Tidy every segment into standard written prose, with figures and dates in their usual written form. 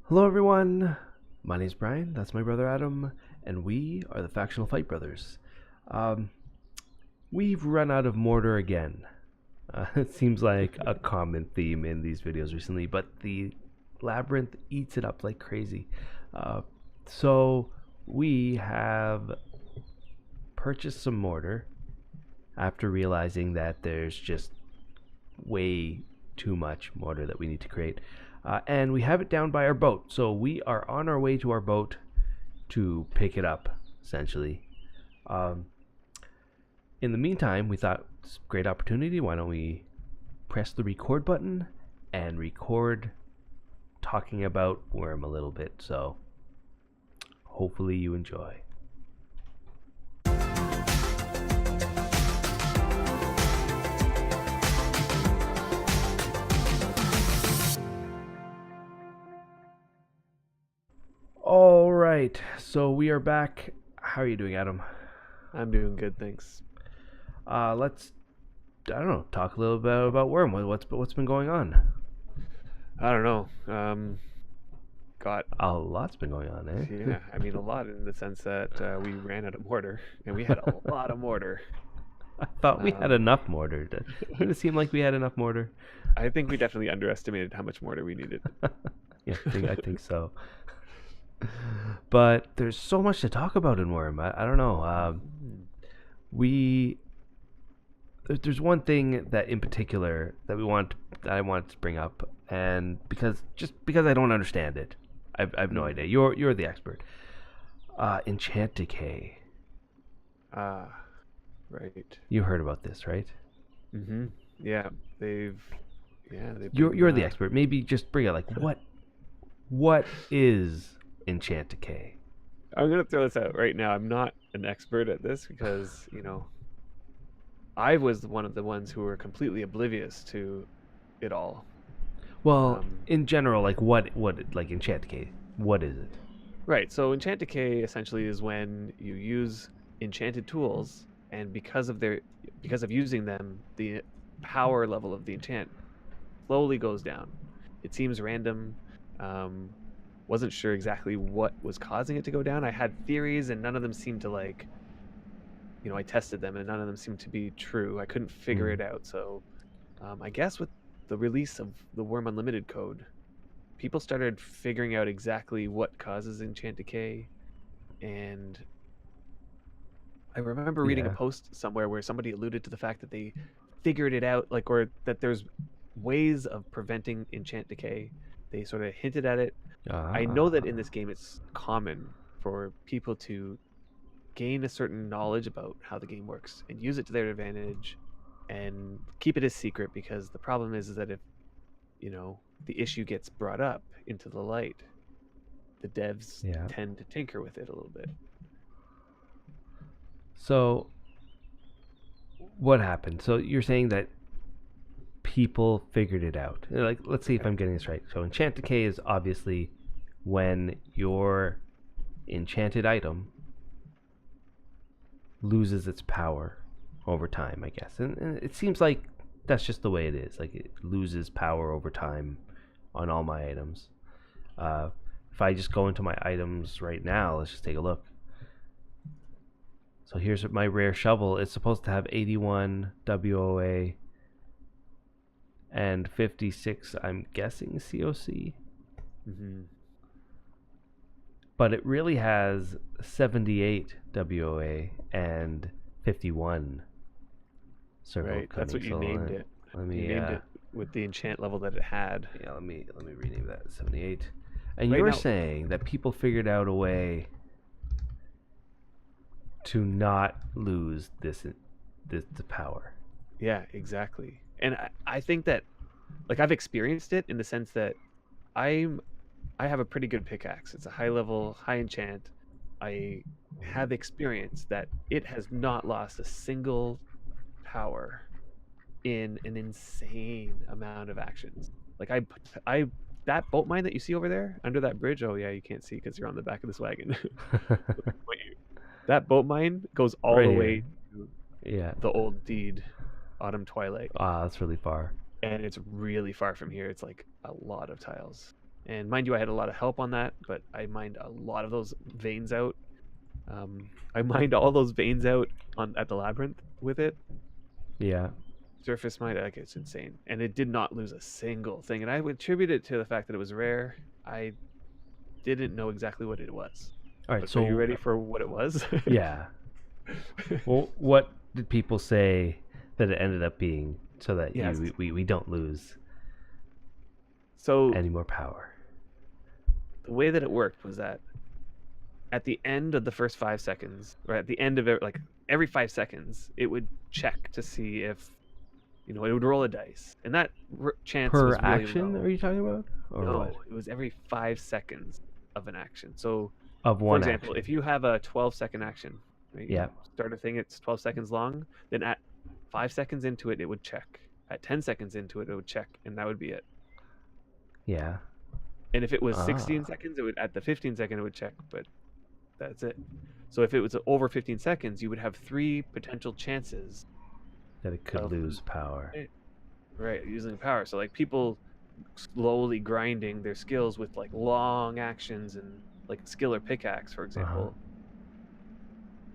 Hello, everyone. My name's Brian. That's my brother Adam, and we are the Factional Fight Brothers. Um, we've run out of mortar again. It seems like a common theme in these videos recently, but the labyrinth eats it up like crazy. Uh, so we have purchased some mortar after realizing that there's just way too much mortar that we need to create. And we have it down by our boat. So we are on our way to our boat to pick it up, essentially. Um, in the meantime, we thought it's a great opportunity. Why don't we press the record button and record talking about Wurm a little bit? So hopefully you enjoy. All right, so we are back. How are you doing, Adam? I'm doing good, thanks. Let's, I don't know, talk a little bit about Wurm. What's been going on? I don't know. Got A lot's been going on, eh? yeah. I mean, a lot in the sense that we ran out of mortar, and we had a lot of mortar. I thought we had Um, enough mortar. Didn't it seem like we had enough mortar? I think we definitely underestimated how much mortar we needed. Yeah, I think so. But there's so much to talk about in Worm. I don't know. We there's one thing that in particular that I want to bring up, and because I don't understand it, I've no idea. You're the expert. Enchant Decay. Ah, right. You heard about this, right? Mm-hmm. Yeah, they've they've You're been. the expert. Maybe just bring it. Like what is Enchant Decay? I'm gonna throw this out right now. I'm not an expert at this because I was one of the ones who were completely oblivious to it all. Well, Um, in general, like what like Enchant Decay? What is it? Right. So enchant decay essentially is when you use enchanted tools, and because of using them, the power level of the enchant slowly goes down. It seems random. Um, wasn't sure exactly what was causing it to go down. I had theories, and none of them seemed to I tested them, and none of them seemed to be true. I couldn't figure Hmm. it out. So I guess with the release of the Worm Unlimited code, people started figuring out exactly what causes enchant decay. And I remember reading a Yeah. post somewhere where somebody alluded to the fact that they figured it out, or that there's ways of preventing enchant decay. They sort of hinted at it. I know that in Ah. this game it's common for people to gain a certain knowledge about how the game works and use it to their advantage and keep it a secret, because the problem is that if, the issue gets brought up into the light, the devs Yeah. tend to tinker with it a little bit. So what happened? So you're saying that people figured it out. Like, let's see if I'm getting this right. So Enchant Decay is obviously when your enchanted item loses its power over time, I guess. And it seems like that's just the way it is. Like it loses power over time on all my items. Uh, if I just go into my items right now, let's just take a look. So here's my rare shovel. It's supposed to have 81 WOA and 56, I'm guessing, COC. Mm-hmm. But it really has 78 WOA and 51 circle Right, that's cutting. what you So named it. let You me named it with the enchant level that it had. yeah, let me rename that 78. And Right you're now, saying that people figured out a way to not lose this the power. yeah, exactly. And I think that, like, I've experienced it in the sense that I'm I have a pretty good pickaxe. It's a high level, high enchant. I have experienced that it has not lost a single power in an insane amount of actions. Like I that boat mine that you see over there under that bridge. Oh yeah, you can't see because you're on the back of this wagon. That boat mine goes all Right the here. way to Yeah. the old deed, Autumn Twilight, Ah, that's really far. and it's really far from here. It's like a lot of tiles, And mind you, I had a lot of help on that, but I mined a lot of those veins out. I mined all those veins out at the labyrinth with it. Yeah. Surface mine, like it's insane, and it did not lose a single thing. And I would attribute it to the fact that it was rare. I didn't know exactly what it was. All right. But are you So ready for what it was? yeah. Well, what did people say that it ended up being, so that Yes. we don't lose So any more power? the way that it worked was that at the end of the first 5 seconds, or at the end of it, like every 5 seconds, it would check to see if, it would roll a dice, and that chance Per was really action, low. are you talking about? Or No, what? it was every 5 seconds of an action. So, Of for one example, action. if you have a 12-second action, right, Yeah. start a thing, it's 12 seconds long, then at 5 seconds into it, it would check. At 10 seconds into it, it would check, and that would be it. Yeah. And if it was Ah. 16 seconds, it would at the 15 second it would check, but that's it. So if it was over 15 seconds, you would have 3 potential chances That it could of lose power. right, using power. So like people slowly grinding their skills with like long actions and like skill or pickaxe, for example,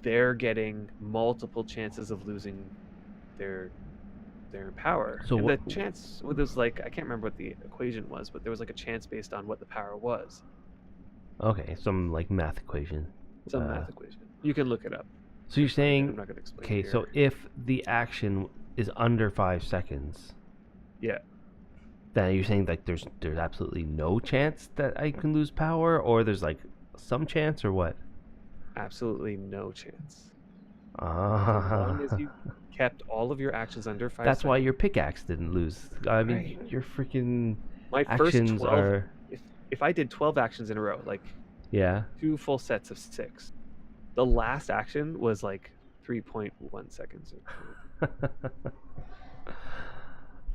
they're getting multiple chances of losing their power. So and what? the chance was like, I can't remember what the equation was, but there was like a chance based on what the power was. Okay, some like math equation. Some math equation. You can look it up. So you're I'm saying, not going to explain okay, it here. so if the action is under 5 seconds, Yeah. then you're saying like there's absolutely no chance that I can lose power, or there's like some chance, or what? Absolutely no chance. As Ah. long as you kept all of your actions under 5 That's seconds. why your pickaxe didn't lose. I mean, Right. your freaking My first actions 12, are. if I did 12 actions in a row, like Yeah. 2 full sets of 6, the last action was like 3.1 seconds.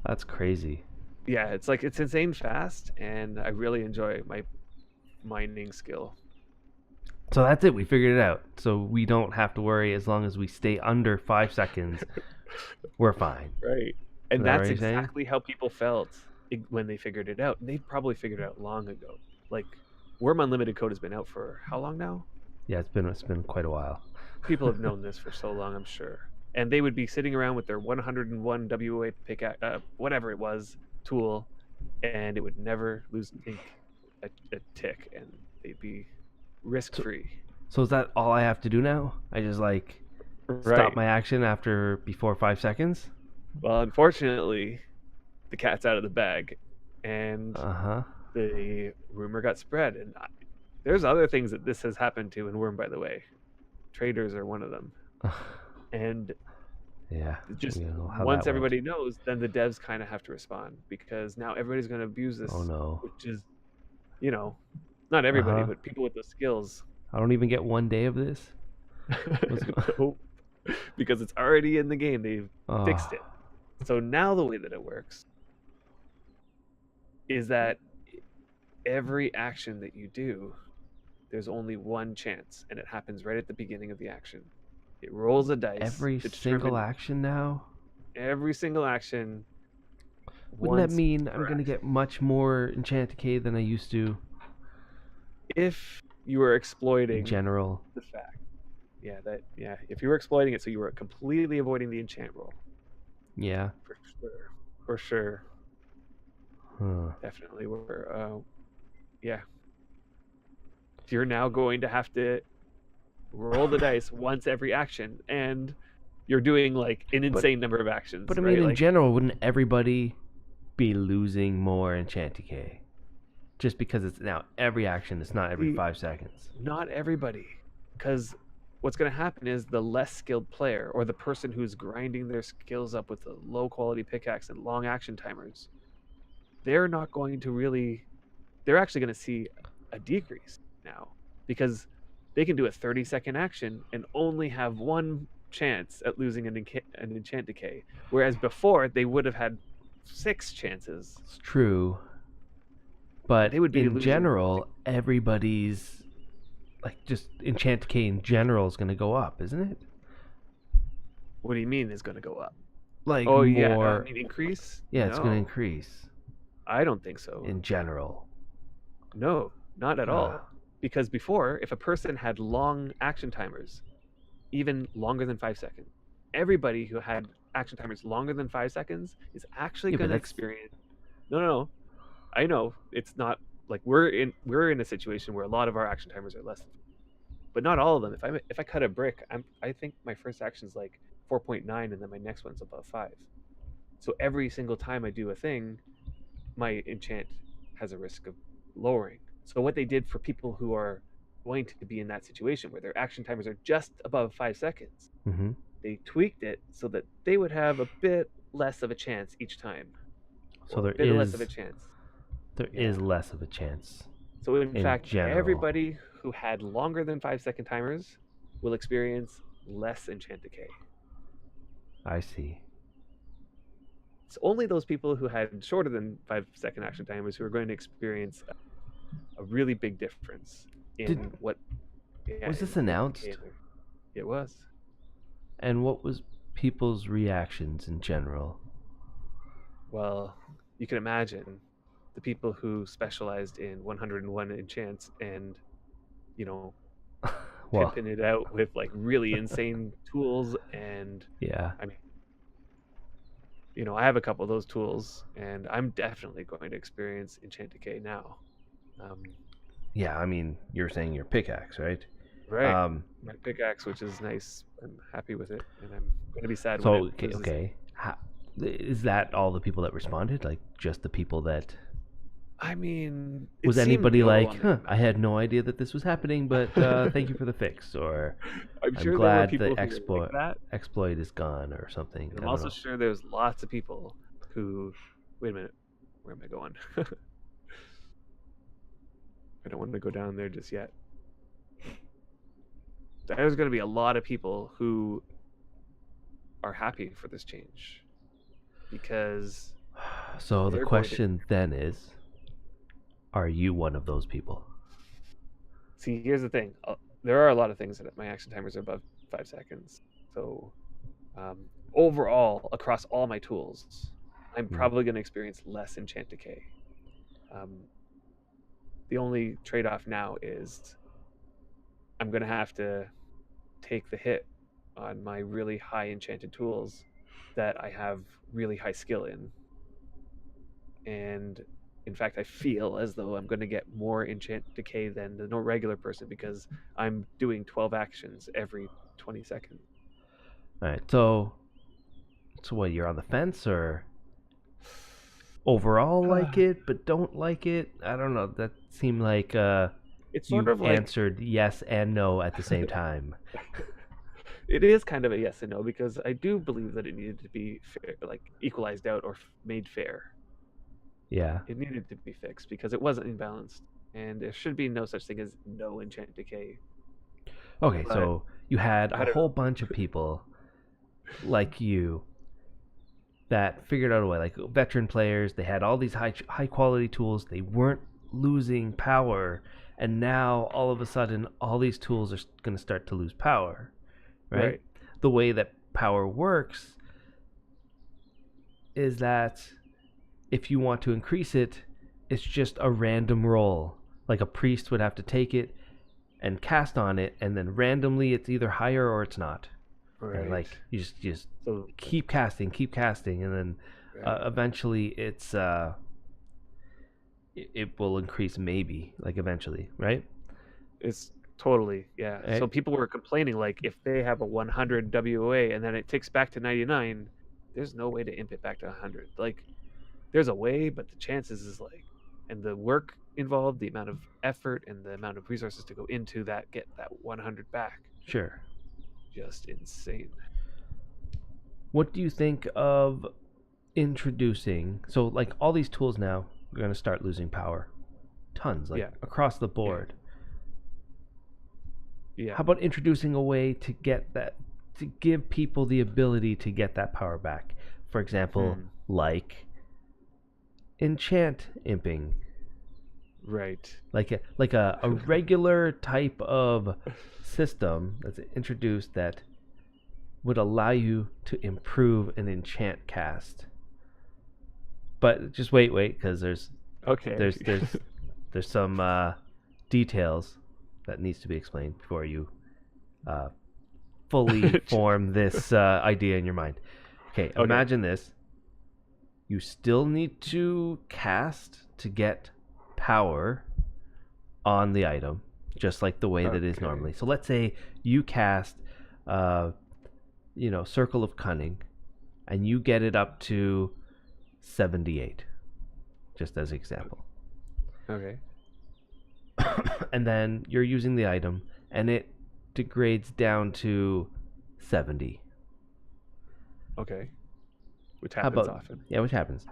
That's crazy. Yeah, it's insane fast, and I really enjoy my mining skill. So that's it. We figured it out. So we don't have to worry as long as we stay under 5 seconds. We're fine. Right. And Is that that's what you're saying? exactly how people felt when they figured it out. And they probably figured it out long ago. Like, Wurm Unlimited code has been out for how long now? Yeah, it's been quite a while. People have known this for so long, I'm sure. And they would be sitting around with their 101 WOA pickaxe, whatever it was, tool, and it would never lose ink a tick, and they'd be risk-free. So is that all I have to do now? I just like stop my action before 5 seconds? Well, unfortunately, the cat's out of the bag, and the rumor got spread. And there's other things that this has happened to in Wurm, by the way. Traders are one of them. And yeah, just once everybody knows, then the devs kind of have to respond, because now everybody's going to abuse this. Oh no. Which is, not everybody, but people with the skills. I don't even get 1 day of this? Nope. Because it's already in the game. They've fixed it. So now the way that it works is that every action that you do, there's only one chance, and it happens right at the beginning of the action. It rolls a dice. Every single action now? Every single action. Wouldn't that mean I'm going to get much more Enchant Decay than I used to? If you were exploiting in general the fact. If you were exploiting it, so you were completely avoiding the enchant roll. Yeah. For sure. Huh. Definitely you're now going to have to roll the dice once every action, and you're doing like an insane number of actions. But I mean, in general, wouldn't everybody be losing more Enchant Decay? Just because it's now every action, it's not every 5 seconds. Not everybody. Because what's going to happen is the less skilled player, or the person who's grinding their skills up with a low quality pickaxe and long action timers, they're not going to really, they're actually going to see a decrease now, because they can do a 30-second action and only have one chance at losing an Enchant Decay, whereas before they would have had 6 chances. It's true, but they would be in general, everybody's like just Enchant Decay in general is going to go up, isn't it? What do you mean is going to go up? Like increase? Yeah, no. It's going to increase. I don't think so. In general. No, not at Uh, all. Because before, if a person had long action timers, even longer than 5 seconds, everybody who had action timers longer than 5 seconds is actually yeah, but going to that's experience. No, no, no. I know it's not like we're in a situation where a lot of our action timers are less than, but not all of them. If I cut a brick, I think my first action is like 4.9, and then my next one's above 5. So every single time I do a thing, my enchant has a risk of lowering. So what they did for people who are going to be in that situation where their action timers are just above 5 seconds, hmm they tweaked it so that they would have a bit less of a chance each time, so or a there bit less of a is chance. there Yeah. is less of a chance So in in fact, general. everybody who had longer than 5 second timers will experience less enchant decay. I see. It's only those people who had shorter than 5 second action timers who are going to experience a really big difference Did in what, yeah, Was in this the decay announced? in there. It was. And what was people's reactions in general? Well, you can imagine the people who specialized in 101 enchants and, you know, Well, pimping it out with like really insane tools. And yeah. I mean, I have a couple of those tools, and I'm definitely going to experience enchant decay now. Um, Yeah, I mean, you're saying your pickaxe, right? right. Um, My pickaxe, which is nice. I'm happy with it, and I'm going to be sad when it so okay, loses it. okay. Is that all the people that responded? Like just the people that I mean, it was seemed anybody low like, on the huh, I amount. had no idea that this was happening, but thank you for the fix, or I'm I'm sure there were glad people the who were like that, exploit is gone or something. and I I'm don't also know. sure there's lots of people who. Wait a minute, where am I going? I don't want to go down there just yet. There's going to be a lot of people who are happy for this change because So the they're going to question then is, are you one of those people? see. Here's the thing: there are a lot of things that my action timers are above 5 seconds. So um, overall, across all my tools, I'm Hmm. probably going to experience less enchant decay. Um, the only trade-off now is I'm going to have to take the hit on my really high enchanted tools that I have really high skill in. And in fact, I feel as though I'm going to get more enchant decay than the regular person because I'm doing 12 actions every 20 seconds. All right. So what? You're on the fence, or overall like it but don't like it? I don't know. That seemed like It's sort you of like answered yes and no at the same time. it is kind of a yes and no because I do believe that it needed to be fair, like equalized out or made fair. Yeah. It needed to be fixed because it wasn't imbalanced, and there should be no such thing as no enchant decay. Okay, But so you had I a don't whole know. bunch of people like you that figured out a way, like veteran players. They had all these high quality tools. They weren't losing power, and now all of a sudden, all these tools are going to start to lose power. Right? Right. The way that power works is that if you want to increase it, it's just a random roll. Like a priest would have to take it and cast on it, and then randomly it's either higher or it's not. And Right. like you just So keep casting, and then right. eventually it will increase, maybe, like eventually, right? It's totally, yeah. So Right? people were complaining like if they have a 100 WOA and then it ticks back to 99, there's no way to imp it back to 100. Like there's a way, but the chances is like, and the work involved, the amount of effort and the amount of resources to go into that get that 100 back, Sure. just insane. What do you think of introducing? So like all these tools now are going to start losing power, tons, like Yeah, across the yeah, board. yeah. How about introducing a way to get that, to give people the ability to get that power back? For example, Hmm. like enchant imping, Right. like a regular type of system that's introduced that would allow you to improve an enchant cast. But just wait, because there's Okay. there's There's some details that needs to be explained before you uh, fully form this idea in your mind. Okay, Okay. imagine this. You still need to cast to get power on the item, just like the way that it is Okay. normally. So let's say you cast, Circle of Cunning, and you get it up to 78, just as an example. Okay. And then you're using the item, and it degrades down to 70. Okay. Which How happens about often. yeah, which happens?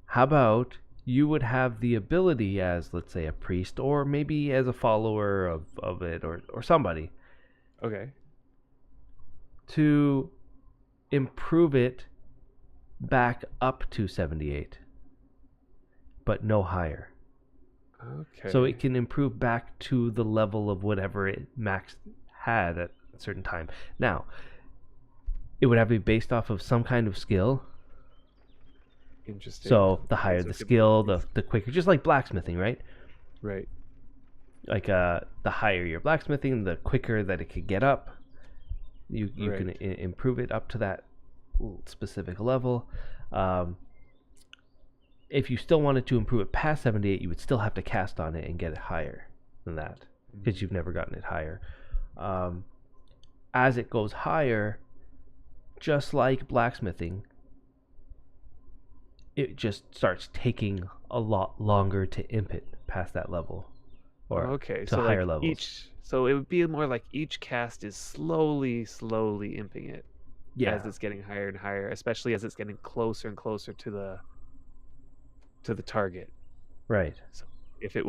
How about you would have the ability as, let's say, a priest, or maybe as a follower of it, or somebody, Okay. to improve it back up to 78, but no higher. Okay. So it can improve back to the level of whatever it max had at a certain time. Now, it would have to be based off of some kind of skill. Interesting. So the Okay, higher so the it could skill, be- the quicker. Just like blacksmithing, right? Right. Like the higher your blacksmithing, the quicker that it could get up. You can Right. improve it up to that specific level. If you still wanted to improve it past 78, you would still have to cast on it and get it higher than that, because you've never gotten it higher. As it goes higher, just like blacksmithing, it just starts taking a lot longer to imp it past that level, or Okay. to So higher like levels. so it would be more like each cast is slowly, slowly imping it Yeah, as it's getting higher and higher, especially as it's getting closer and closer to the target. right. So if it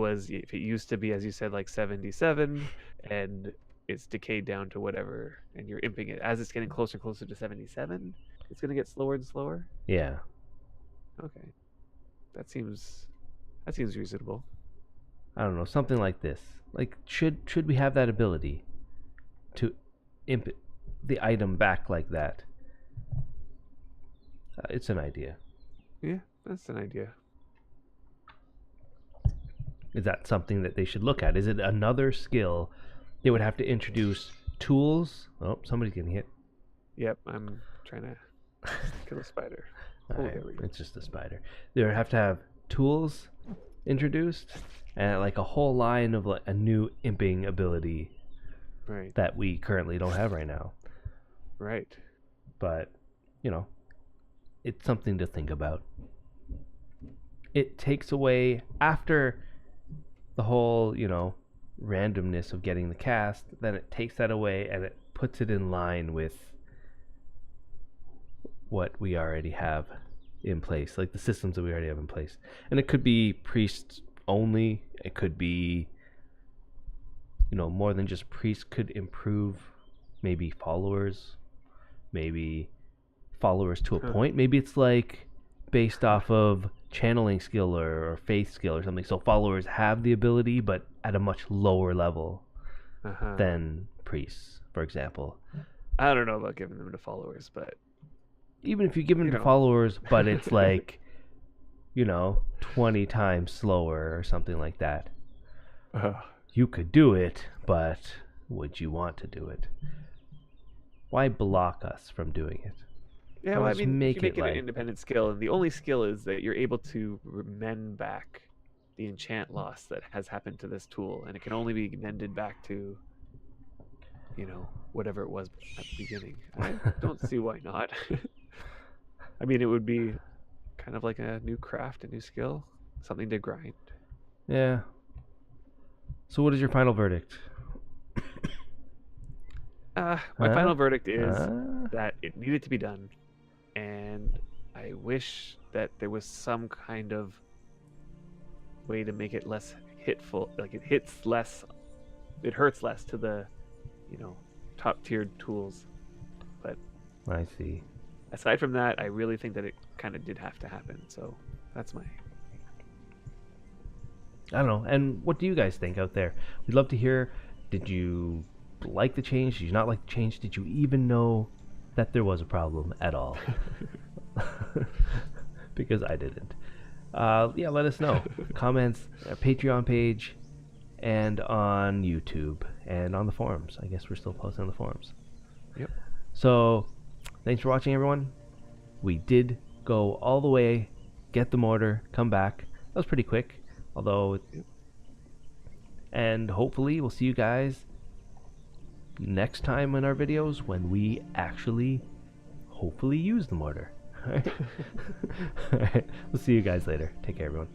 used to be, as you said, like 77, and it's decayed down to whatever, and you're imping it as it's getting closer and closer to 77, it's gonna get slower and slower. Yeah, Okay, that seems reasonable. I don't know, something like this. Like, should we have that ability to imp the item back like that? It's an idea. Yeah, that's an idea. Is that something that they should look at? Is it another skill they would have to introduce tools? Oh, somebody's getting hit. Yep, I'm trying to kill a spider. Oh, Alright, there we go. it's just a spider. They would have to have tools introduced, and like a whole line of like a new imping ability Right, that we currently don't have right now. right. But, it's something to think about. It takes away, after the whole, randomness of getting the cast, then it takes that away and it puts it in line with what we already have in place, like the systems that we already have in place. And it could be priests only, it could be, more than just priests, could improve maybe followers, maybe followers to a Huh. point. Maybe it's like based off of channeling skill or faith skill or something. So followers have the ability, but at a much lower level Uh-huh. than priests, for example. I don't know about giving them to followers, but Even if you give them You to know. followers, but it's like, 20 times slower or something like that. You could do it, but would you want to do it? Why block us from doing it? yeah, How well, I much mean, if make you make it it like an independent skill, and the only skill is that you're able to mend back the enchant loss that has happened to this tool, and it can only be mended back to, whatever it was at the beginning. I don't see why not. I mean, it would be kind of like a new craft, a new skill, something to grind. Yeah. So what is your final verdict? My Huh? final verdict is Huh? that it needed to be done, and I wish that there was some kind of way to make it less hitful, like it hurts less to the, top tiered tools. But I see. aside from that, I really think that it kind of did have to happen. So that's my. I don't know. And what do you guys think out there? We'd love to hear. Did you like the change? Did you not like the change? Did you even know that there was a problem at all? Because I didn't. Yeah, let us know. Comments, our Patreon page, and on YouTube, and on the forums. I guess we're still posting on the forums. Yep. So, thanks for watching, everyone. We did go all the way, get the mortar, come back. That was pretty quick, although... Yep. And hopefully we'll see you guys next time in our videos when we actually, hopefully, use the mortar. All right. All right. We'll see you guys later. Take care, everyone.